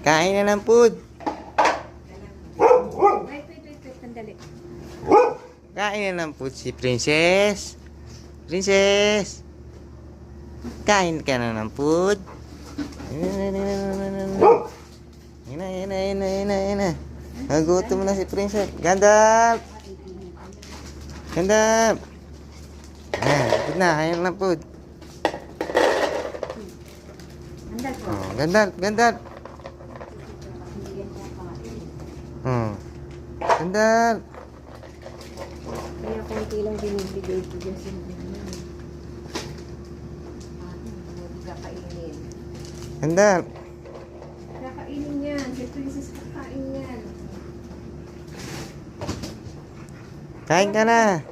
Kain na ng food. Wait, sandali. Kain na ng food si Princess. Princess. Kain ka na ng food. Ina. Nagutom na si Princess. Gandalf. Gandalf. Food na. Kain na ng food. Andal po. Oh, Gandalf. Gandalf. Kaya konti lang binibigay ko dyan sa mga kakainin. Gandalf. Kakainin yan. Si Princess kakain yan. Kain ka na.